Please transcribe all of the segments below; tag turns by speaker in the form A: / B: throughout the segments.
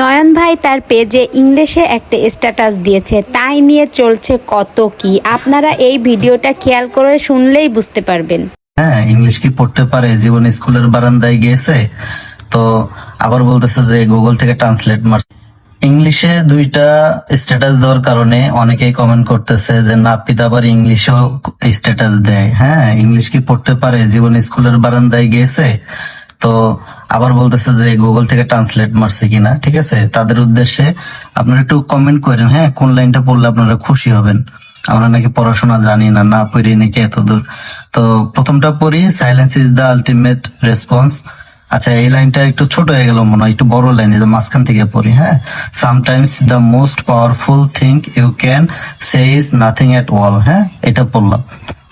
A: নয়ন ভাই তার পেজে ইংলিশে একটা স্ট্যাটাস দিয়েছে, তাই নিয়ে চলছে কত কি। আপনারা এই ভিডিওটা খেয়াল করে শুনলেই বুঝতে পারবেন।
B: হ্যাঁ, ইংলিশ কি পড়তে পারে? জীবন স্কুলের বারান্দায় গিয়েছে তো আবার বলতেছে যে গুগল থেকে ট্রান্সলেট মারছে। ইংলিশে দুইটা স্ট্যাটাস দেওয়ার কারণে অনেকেই কমেন্ট করতেছে যে নাপিত আবার ইংলিশেও স্ট্যাটাস দেয়। হ্যাঁ, ইংলিশ কি পড়তে পারে? জীবন স্কুলের বারান্দায় গিয়েছে তো আবার বলতেছে যে গুগল থেকে ট্রান্সলেট মারছে কিনা। ঠিক আছে, তাদের উদ্দেশ্যে আপনারা একটু কমেন্ট করেন, হ্যাঁ, কোন লাইনটা পড়লে আপনারা খুশি হবেন। আমরা নাকি পড়াশোনা জানি না, না পড়ি নাকি এত দূর। তো প্রথমটা পড়ি, silence is the ultimate response. আচ্ছা, এই লাইনটা একটু ছোট হয়ে গেল মনে হয়, একটু বড় লাইন, এই যে মাঝখান থেকে পড়ি। হ্যাঁ, sometimes the most powerful thing you can say is nothing at all. হ্যাঁ, এটা পড়লাম।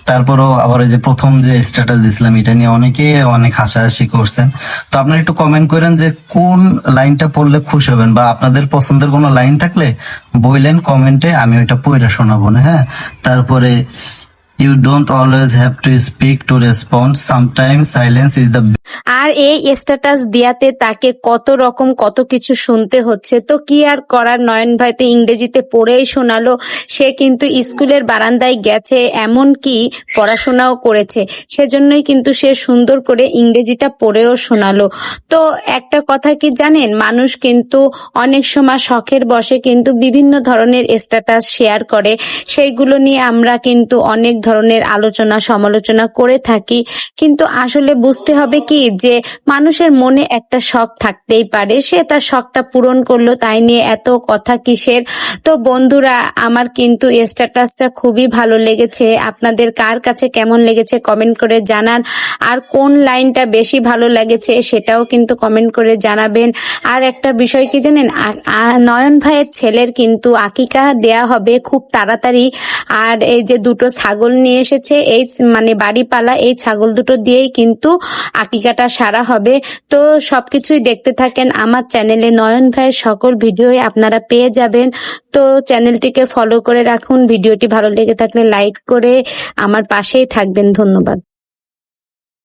B: তারপরও আবার এই যে প্রথম যে স্ট্যাটাস দিছিলাম, এটা নিয়ে অনেকে অনেক হাসাহাসি করছেন। তো আপনারা একটু কমেন্ট করেন যে কোন লাইনটা পড়লে খুশি হবেন, বা আপনাদের পছন্দের কোনো লাইন থাকলে বললেন কমেন্টে, আমি ওইটা পড়ে শোনাবো না। হ্যাঁ, তারপরে you don't always have to speak to respond, sometimes silence is the.
A: আর এই স্ট্যাটাস দিয়াতে তাকে কত রকম কত কিছু শুনতে হচ্ছে, তো কি আর করার। নয়ন ভাই তো ইংরেজিতে পড়েই শোনালো। সে কিন্তু স্কুলের বারান্দায় গেছে, এমন কি পড়াশোনাও করেছে, সেজন্যই কিন্তু সে সুন্দর করে ইংরেজিটা পড়েও শোনালো। তো একটা কথা কি জানেন, মানুষ কিন্তু অনেক সময় শখের বশে কিন্তু বিভিন্ন ধরনের স্ট্যাটাস শেয়ার করে, সেইগুলো নিয়ে আমরা কিন্তু অনেক ধরনের আলোচনা সমালোচনা করে থাকি। কিন্তু আসলে বুঝতে হবে কি যে মানুষের মনে একটা শখ থাকতেই পারে, সে তার শখটা পূরণ করলো, তাই নিয়ে এত কথা কিসের। তো বন্ধুরা, আমার কিন্তু স্ট্যাটাসটা খুবই ভালো লেগেছে। আপনাদের কার কাছে কেমন লেগেছে কমেন্ট করে জানান, আর কোন লাইনটা বেশি ভালো লেগেছে সেটাও কিন্তু কমেন্ট করে জানাবেন। আর একটা বিষয় কি জানেন, নয়ন ভাইয়ের ছেলের কিন্তু আকিকা দেয়া হবে খুব তাড়াতাড়ি। আর এই যে দুটো ছাগল নিয়ে এসেছে, এই মানে বাড়িপালা, এই ছাগল দুটো দিয়েই কিন্তু আকিকাটা সারা হবে। তো সবকিছুই দেখতে থাকেন আমার চ্যানেলে, নয়ন ভাইয়ের সকল ভিডিওই আপনারা পেয়ে যাবেন। তো চ্যানেলটিকে ফলো করে রাখুন। ভিডিওটি ভালো লেগে থাকলে লাইক করে আমার পাশেই থাকবেন। ধন্যবাদ।